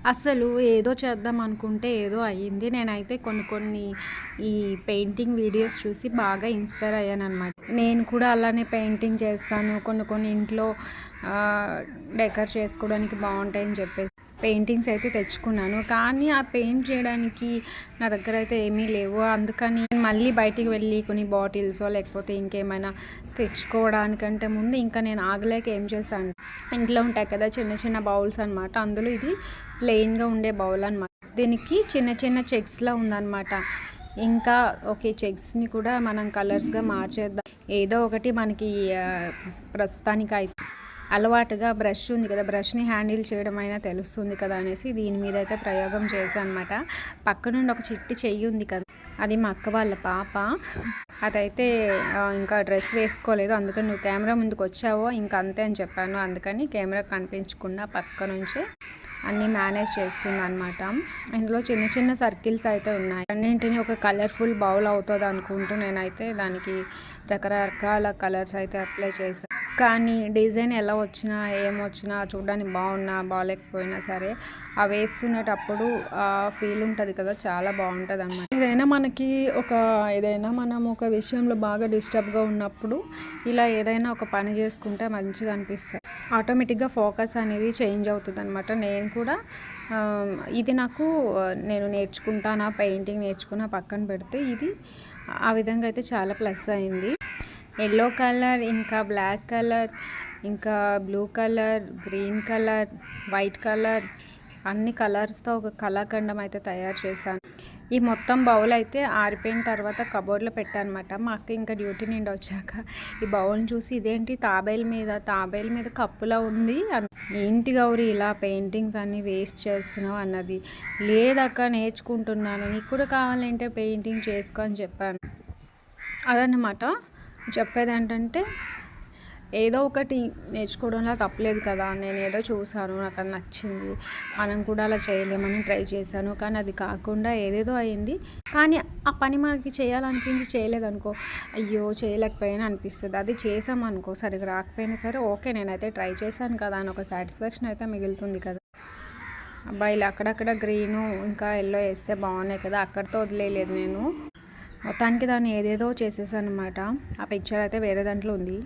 అసలు ఏదో చేద్దాం అనుకుంటే ఏదో అయ్యింది. నేనైతే కొన్ని ఈ పెయింటింగ్ వీడియోస్ చూసి బాగా ఇన్‌స్పైర్ అయ్యాననమాట. నేను కూడా అలానే పెయింటింగ్ చేస్తాను. కొన్ని ఇంట్లో డెకర్ చేసుకోవడానికి బావుంటాయని చెప్పేసి పెయింటింగ్స్ అయితే తెచ్చుకున్నాను. కానీ ఆ పెయింట్ చేయడానికి నా దగ్గర అయితే ఏమీ లేవు. అందుకని మళ్ళీ బయటికి వెళ్ళి కొన్ని బాటిల్సో లేకపోతే ఇంకేమైనా తెచ్చుకోవడానికంటే ముందు ఇంకా నేను ఆగలేక ఏం చేశాను, ఇంట్లో ఉంటాయి కదా చిన్న చిన్న బౌల్స్ అనమాట. అందులో ఇది ప్లెయిన్‌గా ఉండే బౌల్ అనమాట. దీనికి చిన్న చిన్న చెక్స్‌లా ఉందనమాట. ఇంకా ఓకే, చెక్స్‌ని కూడా మనం కలర్స్‌గా మార్చేద్దాం. ఏదో ఒకటి మనకి ప్రస్తుతానికైతే అలవాటుగా బ్రష్ ఉంది కదా, బ్రష్ని హ్యాండిల్ చేయడం అయినా తెలుస్తుంది కదా అనేసి దీని మీద అయితే ప్రయోగం చేశాను అనమాట. పక్క నుండి ఒక చిట్టి చెయ్యి ఉంది కదా, అది మా అక్క వాళ్ళ పాప. అదైతే ఇంకా డ్రెస్ వేసుకోలేదు. అందుకని నువ్వు కెమెరా ముందుకు వచ్చావో ఇంకా అంతే అని చెప్పాను. అందుకని కెమెరా కనిపించకుండా పక్క నుంచే అన్నీ మేనేజ్ చేస్తుంది అనమాట. ఇందులో చిన్న చిన్న సర్కిల్స్ అయితే ఉన్నాయి. అన్నింటినీ ఒక కలర్ఫుల్ బౌల్ అవుతుంది అనుకుంటూ నేనైతే దానికి రకరకాల కలర్స్ అయితే అప్లై చేశాను. కానీ డిజైన్ ఎలా వచ్చినా ఏమొచ్చినా చూడడానికి బాగున్నా బాగాలేకపోయినా సరే ఆ వేస్తున్నటప్పుడు ఆ ఫీల్ ఉంటుంది కదా, చాలా బాగుంటుంది అన్నమాట. ఏదైనా మనం ఒక విషయంలో బాగా డిస్టర్బ్గా ఉన్నప్పుడు ఇలా ఏదైనా ఒక పని చేసుకుంటే మంచిగా అనిపిస్తుంది. ఆటోమేటిక్గా ఫోకస్ అనేది చేంజ్ అవుతుంది అనమాట. నేను కూడా ఇది నేను నేర్చుకుంటానా, పెయింటింగ్ నేర్చుకున్న పక్కన పెడితే ఇది ఆ విధంగా అయితే చాలా ప్లస్ అయింది. ఎల్లో కలర్, ఇంకా బ్లాక్ కలర్, ఇంకా blue colour, green colour, white colour, అన్ని కలర్స్తో ఒక కళాఖండం అయితే తయారు చేశాను. ఈ మొత్తం బౌల్ అయితే ఆరిపోయిన తర్వాత కబోర్డ్లో పెట్టాను అనమాట. మా అక్క ఇంకా డ్యూటీ నుండి వచ్చాక ఈ బౌల్ని చూసి ఇదేంటి తాబేలు మీద కప్పులా ఉంది, ఏంటి గౌరీ ఇలా పెయింటింగ్స్ అన్నీ వేస్ట్ చేస్తున్నావు అన్నది. లేదక్క నేర్చుకుంటున్నాను, నీకు కూడా కావాలంటే పెయింటింగ్ చేసుకో అని చెప్పాను. అదన్నమాట చెప్పేది. ఏంటంటే ఏదో ఒకటి నేర్చుకోవడంలో తప్పలేదు కదా. నేను ఏదో చూసాను, నాకు అది నచ్చింది, మనం కూడా అలా చేయలేమని ట్రై చేశాను. కానీ అది కాకుండా ఏదేదో అయింది. కానీ ఆ పని మనకి చేయాలనిపించి చేయలేదనుకో, అయ్యో చేయలేకపోయినా అనిపిస్తుంది. అది చేసామనుకో సరిగ్గా రాకపోయినా సరే ఓకే నేనైతే ట్రై చేశాను కదా అని ఒక సాటిస్ఫాక్షన్ అయితే మిగులుతుంది కదా. అబ్బాయిలు అక్కడక్కడ గ్రీను ఇంకా ఎల్లో వేస్తే బాగున్నాయి కదా, అక్కడితో వదిలేయలేదు నేను. మొత్తానికి దాన్ని ఏదేదో చేసేసాను అనమాట. ఆ పిక్చర్ అయితే వేరే దాంట్లో ఉంది.